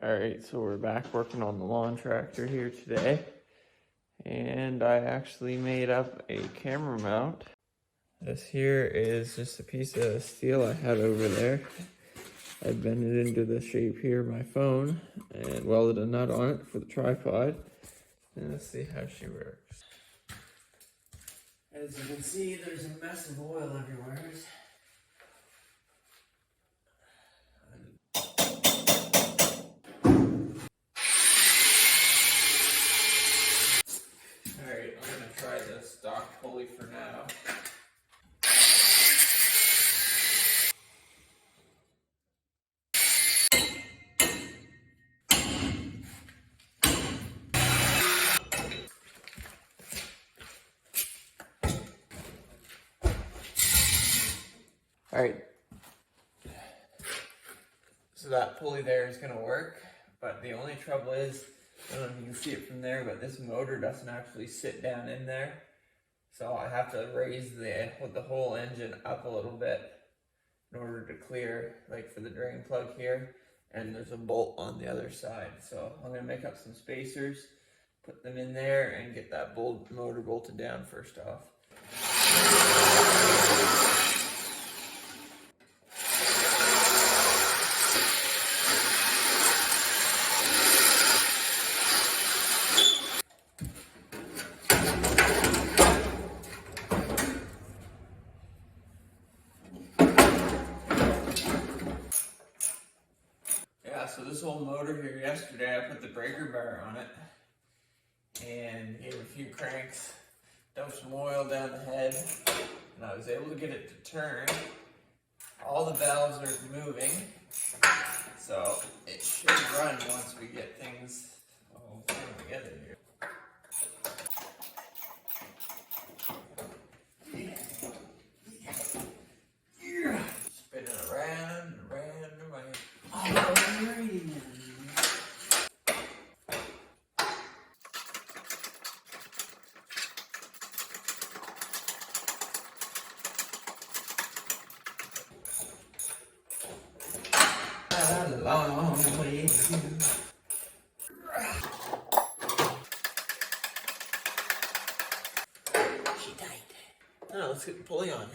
Alright, so we're back working on the lawn tractor here today. And I actually made up a camera mount. This here is just a piece of steel I had over there. I bent it into the shape here of my phone and welded a nut on it for the tripod. And let's see how she works. As you can see, there's a mess of oil everywhere. Alright, I'm going to try the stock pulley for now. Alright, so that pulley there is going to work, but the only trouble is, I don't know if you can see it from there, but this motor doesn't actually sit down in there. So I have to raise the whole engine up a little bit in order to clear, like for the drain plug here, and there's a bolt on the other side. So I'm going to make up some spacers, put them in there, and get that motor bolted down first off. So this whole motor here, yesterday I put the breaker bar on it and gave a few cranks, dumped some oil down the head, and I was able to get it to turn. All the valves are moving, so it should run once we get things all together here. Spinning around and around and around. Alrighty. A long way to go. She died. Now let's get the pulley on.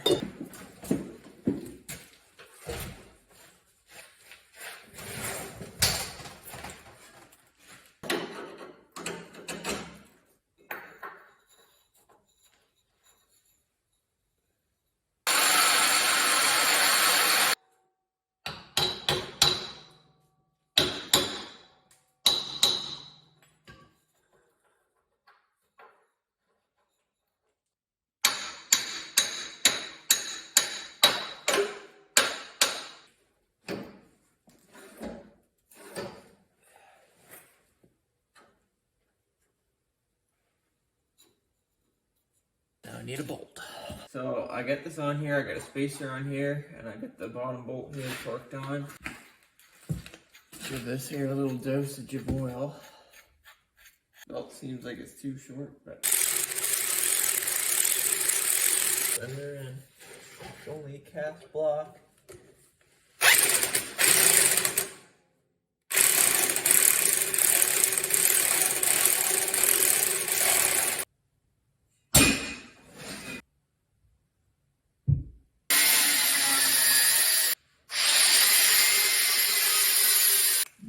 I need a bolt. So I get this on here, I got a spacer on here, and I get the bottom bolt here torqued on. Give this here a little dosage of oil. Belt seems like it's too short, but center in. It's only a cast block.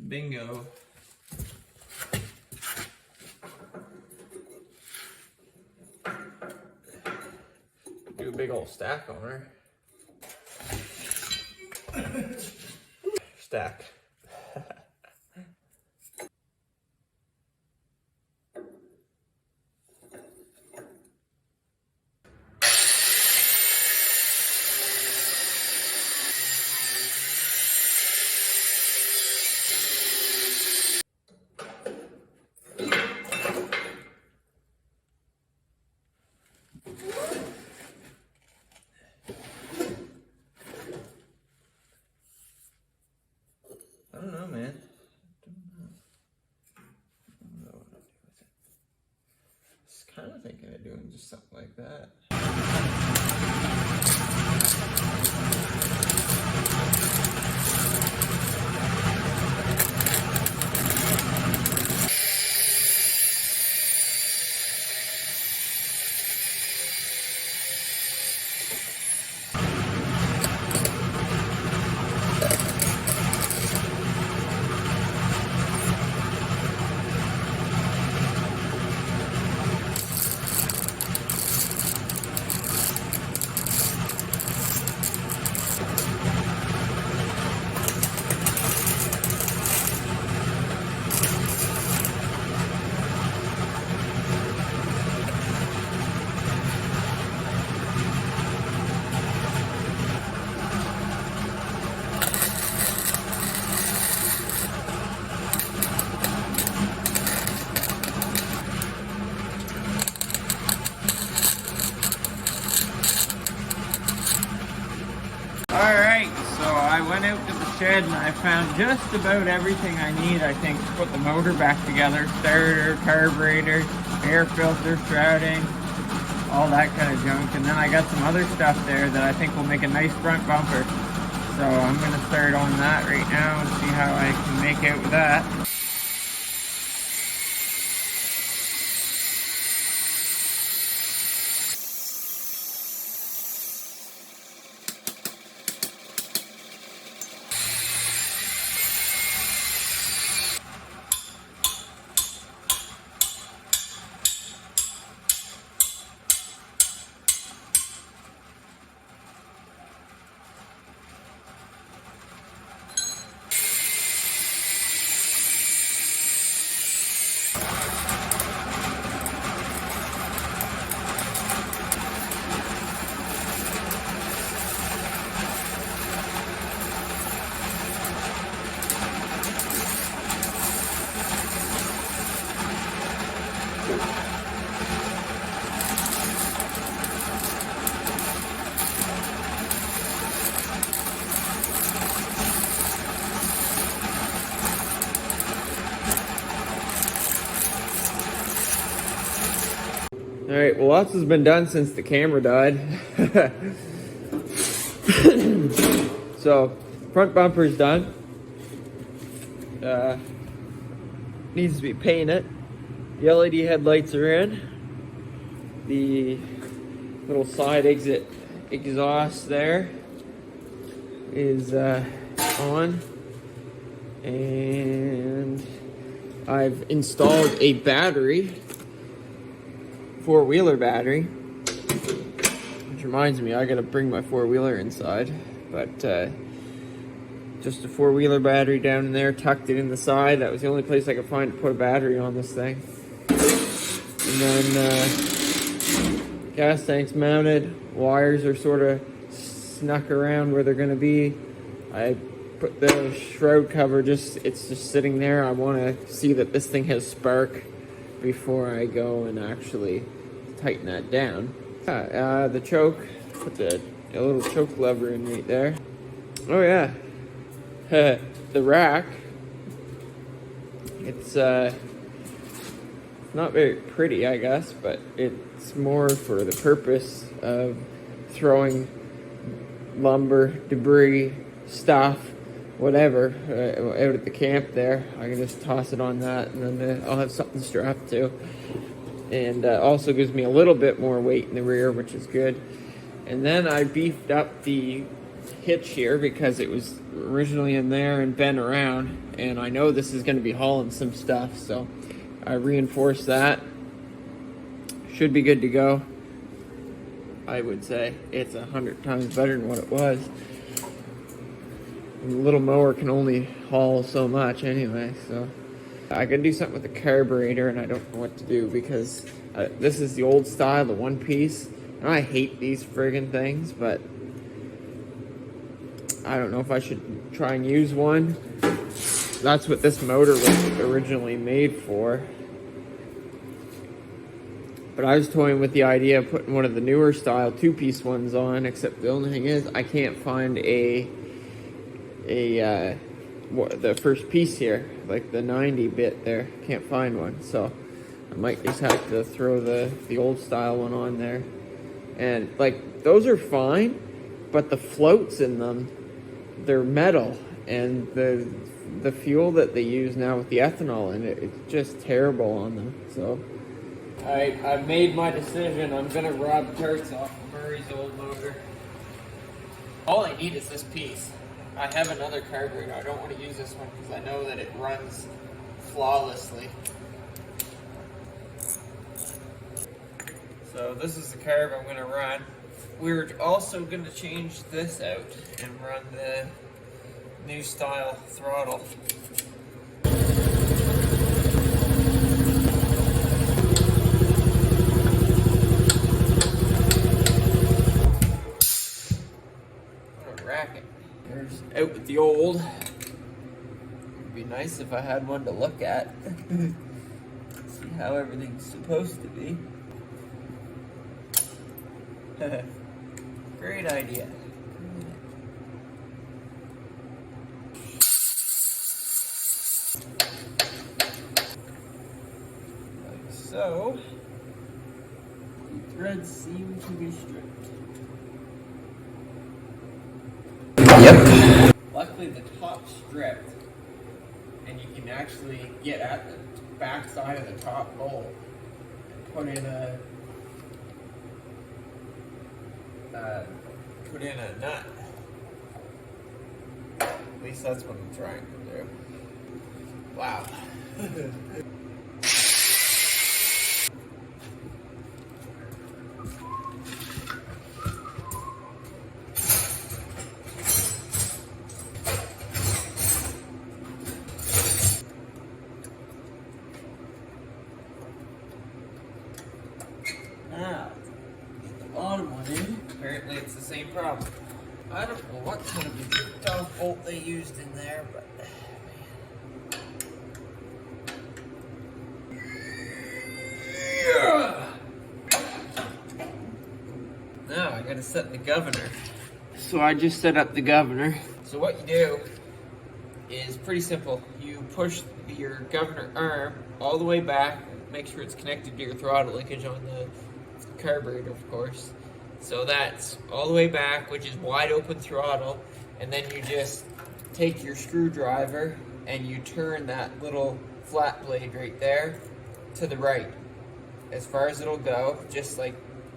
Bingo. Do a big old stack on her. Stack. I don't know, man. I don't know what to do with it. I was kind of thinking of doing just something like that. I went out to the shed and I found just about everything I need, I think, to put the motor back together. Starter, carburetor, air filter, shrouding, all that kind of junk. And then I got some other stuff there that I think will make a nice front bumper. So I'm going to start on that right now and see how I can make out with that. Alright, well, lots has been done since the camera died. So, front bumper's done. Needs to be painted. The LED headlights are in. The little side exit exhaust there is on. And I've installed a battery, four-wheeler battery, which reminds me I gotta bring my four-wheeler inside, but just a four-wheeler battery down in there, tucked it in the side. That was the only place I could find to put a battery on this thing. And then gas tank's mounted, wires are sort of snuck around where they're gonna be. I put the shroud cover, it's just sitting there. I want to see that this thing has spark before I go and actually tighten that down. The choke, put a little choke lever in right there. Oh yeah, the rack. It's not very pretty, I guess, but it's more for the purpose of throwing lumber, debris, stuff, whatever, out at the camp there. I can just toss it on that, and then I'll have something strapped to. And also gives me a little bit more weight in the rear, which is good. And then I beefed up the hitch here because it was originally in there and bent around, and I know this is going to be hauling some stuff, so I reinforced that. Should be good to go. I would say it's 100 times better than what it was. The little mower can only haul so much anyway, so I can do something with the carburetor, and I don't know what to do because this is the old style, the one piece, and I hate these friggin' things, but I don't know if I should try and use one. That's what this motor was originally made for. But I was toying with the idea of putting one of the newer style two-piece ones on, except the only thing is I can't find the first piece here, like the 90 bit there. Can't find one, so I might just have to throw the old style one on there. And like, those are fine, but the floats in them, they're metal, and the fuel that they use now with the ethanol in it, it's just terrible on them. So I've made my decision. I'm gonna rob parts off of Murray's old motor. All I need is this piece. I have another carburetor. I don't want to use this one because I know that it runs flawlessly. So this is the carb I'm going to run. We're also going to change this out and run the new style throttle. What a racket. There's out with the old. It'd be nice if I had one to look at. See how everything's supposed to be. Great idea. Like so. The threads seem to be stripped. Yep. Luckily the top's stripped, and you can actually get at the back side of the top bolt and put in a nut. At least that's what I'm trying to do. Wow. Now, the bottom one in. Apparently it's the same problem. I don't know what kind of a dog bolt they used in there, but now I gotta set the governor. So I just set up the governor. So what you do is pretty simple. You push your governor arm all the way back, make sure it's connected to your throttle linkage on the carburetor, of course. So that's all the way back, which is wide open throttle, and then you just take your screwdriver and you turn that little flat blade right there to the right, as far as it'll go, just like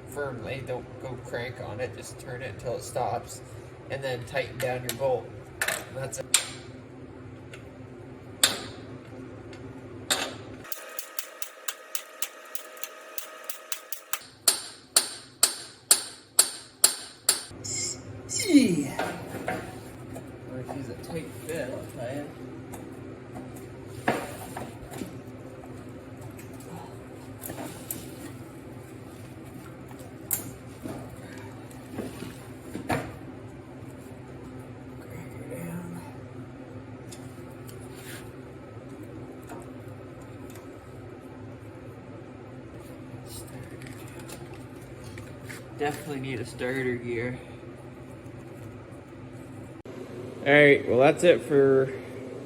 firmly. Don't go crank on it, just turn it until it stops, and then tighten down your bolt. And that's it. Or if he's a tight fit, I'll tell you. Definitely need a starter gear. Alright, well that's it for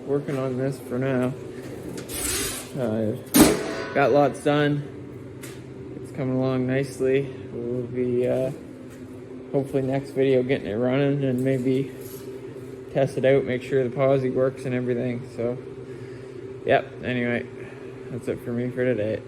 working on this for now. Got lots done. It's coming along nicely. We'll be hopefully next video getting it running and maybe test it out, make sure the posi works and everything. So, yep, anyway, that's it for me for today.